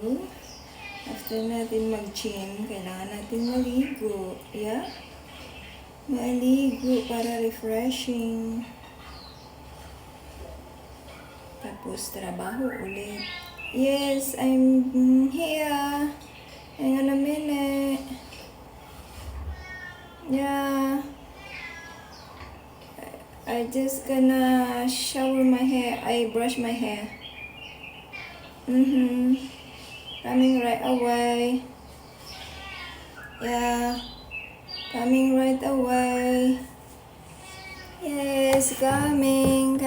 After natin mag-gym, kailangan natin maligo. Yeah? Maligo para refreshing. Tapos, trabaho ulit. Yes, I'm here. Hang on a minute. Yeah. I just gonna shower my hair. I brush my hair. Coming right away. Yeah. Coming right away. Yes, coming.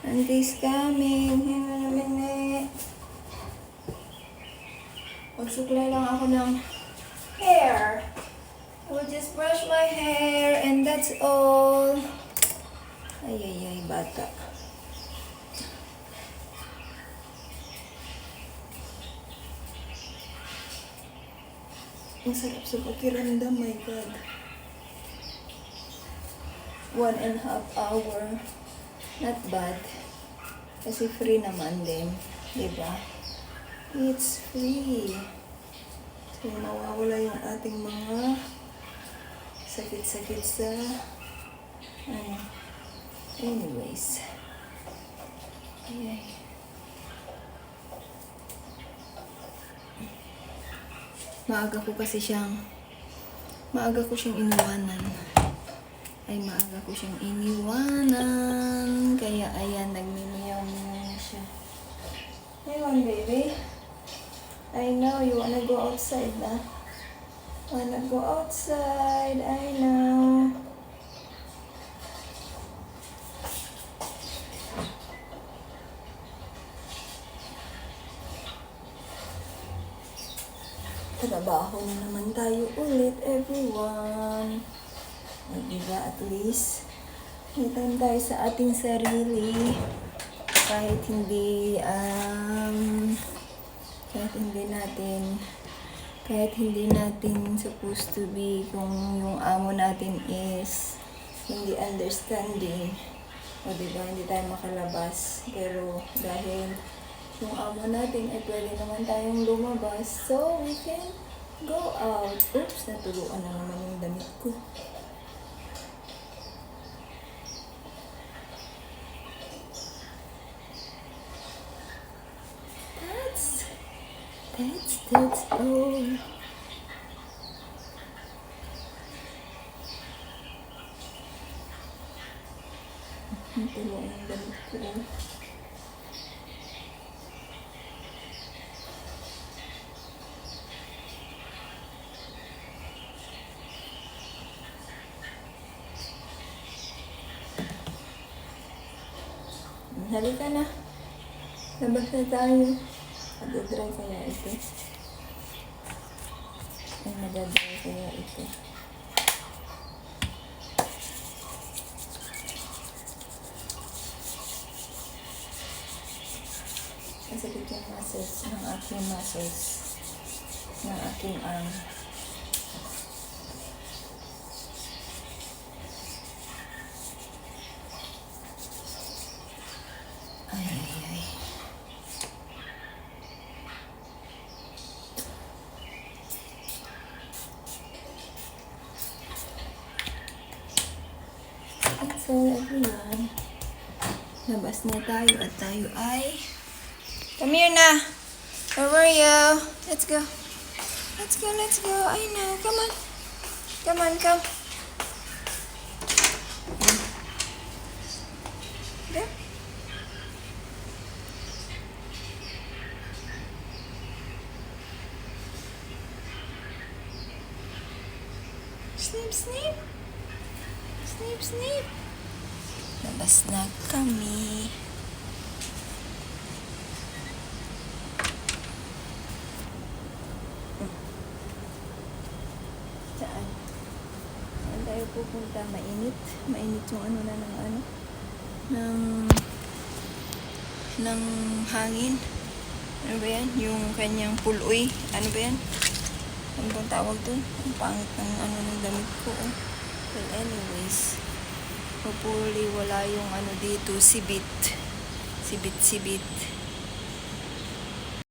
Auntie's coming. Hang on a minute. Magsuklay lang ako ng hair. I will just brush my hair and that's all. Ay, bata. Ang sarap sa pakiramdam, my God. 1.5 hour. Not bad. Kasi free naman din. Diba? It's free. So, mawawala yung ating mga sakit-sakit sa anyways. Yay. Maaga ko siyang iniwanan. Kaya ayan, nagmimiyaw-miyaw na siya. Hey, one baby. I know you wanna go outside na. Wanna go outside, I know. Trabaho na naman tayo ulit, everyone. Diba, at least may time tayo sa ating sarili. Kahit hindi natin supposed to be, kung yung amo natin is hindi understanding, o diba, hindi tayo makalabas. Pero dahil yung amo natin ay pwede naman tayong lumabas, so we can go out. Oops, natuluan na naman yung damit ko. That's all. Natuluan yung damit ko. Halika na. Labas na tayo. Madadry kaya ito. Masakit yung muscles ng aking arm. Ay. So, everyone, labas na tayo at tayo ay come here na. Where were you? Let's go. I know. Come on. Go. Sleep. Labas na kami. Saan tayo pupunta? Mainit yung ng hangin. Ano ba yan? Yung kanyang puloy. Ano ba yan? Ano bang tawag doon? Ang pangit ng ng damit ko. Well, anyways, hopefully wala yung dito, sibit.